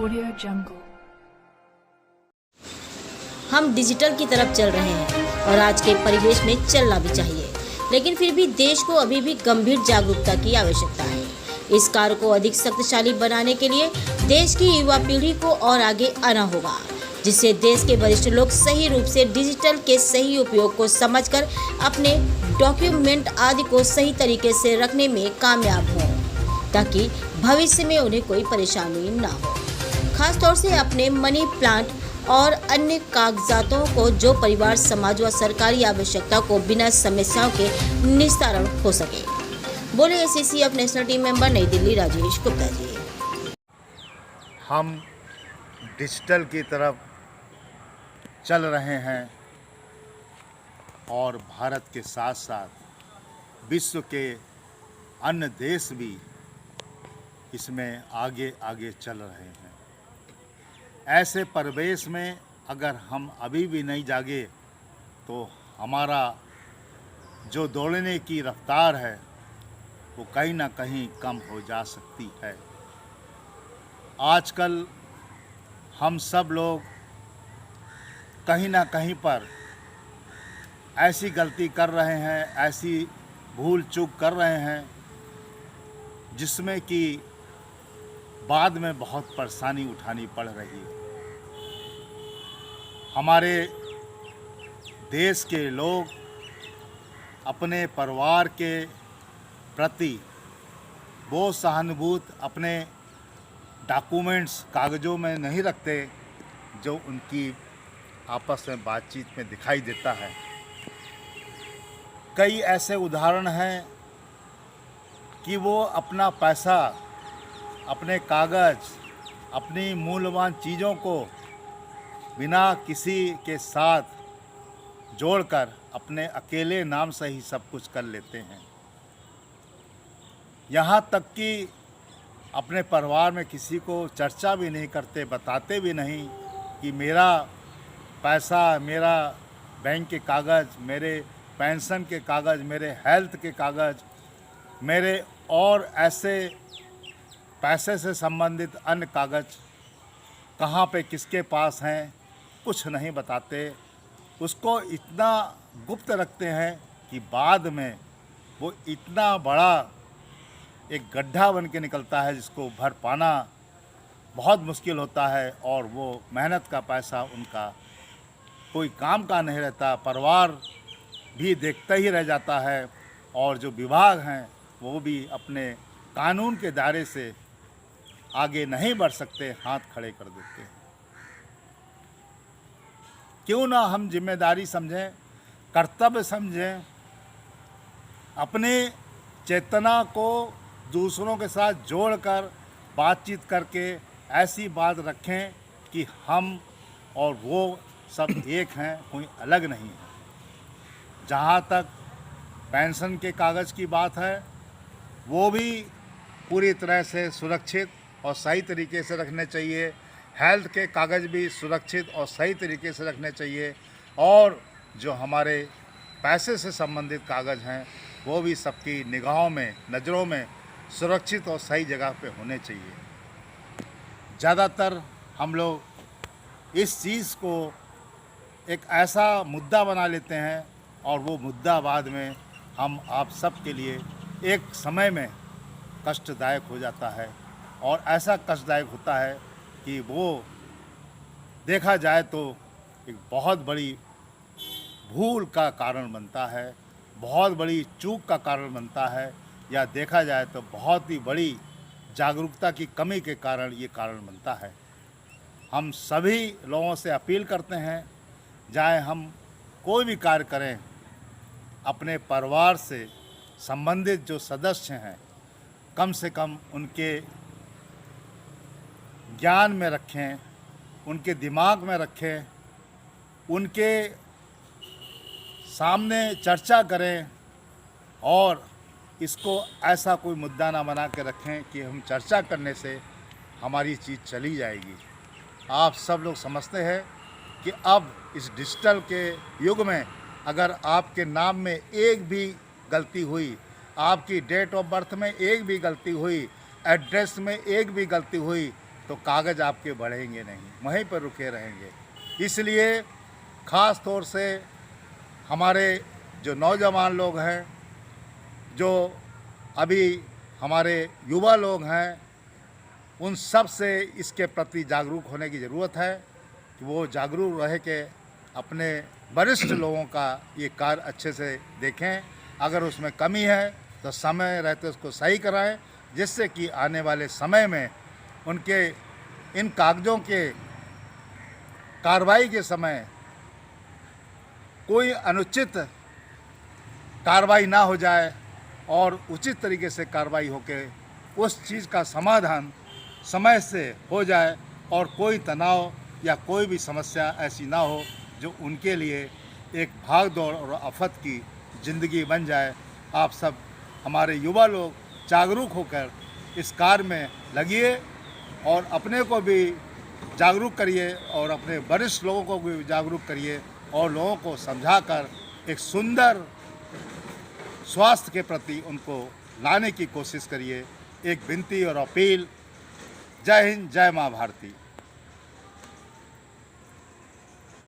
Audio Jungle। हम digital की तरफ चल रहे हैं और आज के परिवेश में चलना भी चाहिए, लेकिन फिर भी देश को अभी भी गंभीर जागरूकता की आवश्यकता है। इस कार्य को अधिक शक्तिशाली बनाने के लिए देश की युवा पीढ़ी को और आगे आना होगा, जिससे देश के वरिष्ठ लोग सही रूप से डिजिटल के सही उपयोग को समझकर अपने डॉक्यूमेंट आदि को सही तरीके से रखने में कामयाब हों, ताकि भविष्य में उन्हें कोई परेशानी ना हो। खासतौर से अपने मनी प्लांट और अन्य कागजातों को जो परिवार, समाज व सरकारी आवश्यकता को बिना समस्याओं के निस्तारण हो सके। बोले ACC of national team member, नई दिल्ली, राजेश गुप्ता जी। हम डिजिटल की तरफ चल रहे हैं और भारत के साथ साथ विश्व के अन्य देश भी इसमें आगे आगे चल रहे हैं। ऐसे परिवेश में अगर हम अभी भी नहीं जागे तो हमारा जो दौड़ने की रफ्तार है वो कहीं ना कहीं कम हो जा सकती है। आजकल हम सब लोग कहीं ना कहीं पर ऐसी गलती कर रहे हैं, ऐसी भूल चूक कर रहे हैं जिसमें कि बाद में बहुत परेशानी उठानी पड़ रही है। हमारे देश के लोग अपने परिवार के प्रति वो सहानुभूति अपने डॉक्यूमेंट्स कागज़ों में नहीं रखते जो उनकी आपस में बातचीत में दिखाई देता है। कई ऐसे उदाहरण हैं कि वो अपना पैसा, अपने कागज़, अपनी मूल्यवान चीज़ों को बिना किसी के साथ जोड़कर अपने अकेले नाम से ही सब कुछ कर लेते हैं। यहाँ तक कि अपने परिवार में किसी को चर्चा भी नहीं करते, बताते भी नहीं कि मेरा पैसा, मेरा बैंक के कागज़, मेरे पेंशन के कागज़, मेरे हेल्थ के कागज़, मेरे और ऐसे पैसे से संबंधित अन्य कागज़ कहाँ पे किसके पास हैं, कुछ नहीं बताते। उसको इतना गुप्त रखते हैं कि बाद में वो इतना बड़ा एक गड्ढा बन के निकलता है जिसको भर पाना बहुत मुश्किल होता है और वो मेहनत का पैसा उनका कोई काम का नहीं रहता। परिवार भी देखता ही रह जाता है और जो विभाग हैं वो भी अपने कानून के दायरे से आगे नहीं बढ़ सकते, हाथ खड़े कर देते हैं। क्यों ना हम जिम्मेदारी समझें, कर्तव्य समझें, अपने चेतना को दूसरों के साथ जोड़कर बातचीत करके ऐसी बात रखें कि हम और वो सब एक हैं, कोई अलग नहीं है। जहाँ तक पेंशन के कागज़ की बात है वो भी पूरी तरह से सुरक्षित और सही तरीके से रखने चाहिए। हेल्थ के कागज़ भी सुरक्षित और सही तरीके से रखने चाहिए और जो हमारे पैसे से संबंधित कागज़ हैं वो भी सबकी निगाहों में, नज़रों में सुरक्षित और सही जगह पे होने चाहिए। ज़्यादातर हम लोग इस चीज़ को एक ऐसा मुद्दा बना लेते हैं और वो मुद्दा बाद में हम आप सब के लिए एक समय में कष्टदायक हो जाता है और ऐसा कष्टदायक होता है कि वो देखा जाए तो एक बहुत बड़ी भूल का कारण बनता है, बहुत बड़ी चूक का कारण बनता है, या देखा जाए तो बहुत ही बड़ी जागरूकता की कमी के कारण ये कारण बनता है। हम सभी लोगों से अपील करते हैं, चाहे हम कोई भी कार्य करें, अपने परिवार से संबंधित जो सदस्य हैं कम से कम उनके ज्ञान में रखें, उनके दिमाग में रखें, उनके सामने चर्चा करें और इसको ऐसा कोई मुद्दा ना बना के रखें कि हम चर्चा करने से हमारी चीज़ चली जाएगी। आप सब लोग समझते हैं कि अब इस डिजिटल के युग में अगर आपके नाम में एक भी गलती हुई, आपकी डेट ऑफ बर्थ में एक भी गलती हुई, एड्रेस में एक भी गलती हुई तो कागज़ आपके बढ़ेंगे नहीं, वहीं पर रुके रहेंगे। इसलिए ख़ास तौर से हमारे जो नौजवान लोग हैं, जो अभी हमारे युवा लोग हैं, उन सब से इसके प्रति जागरूक होने की ज़रूरत है कि वो जागरूक रह के अपने वरिष्ठ लोगों का ये कार्य अच्छे से देखें। अगर उसमें कमी है तो समय रहते उसको सही कराएं, जिससे कि आने वाले समय में उनके इन कागज़ों के कार्रवाई के समय कोई अनुचित कार्रवाई ना हो जाए और उचित तरीके से कार्रवाई होकर उस चीज़ का समाधान समय से हो जाए और कोई तनाव या कोई भी समस्या ऐसी ना हो जो उनके लिए एक भाग दौड़ और आफत की ज़िंदगी बन जाए। आप सब हमारे युवा लोग जागरूक होकर इस कार्य में लगिए और अपने को भी जागरूक करिए और अपने वरिष्ठ लोगों को भी जागरूक करिए और लोगों को समझाकर एक सुंदर स्वास्थ्य के प्रति उनको लाने की कोशिश करिए। एक विनती और अपील। जय हिंद, जय माँ भारती।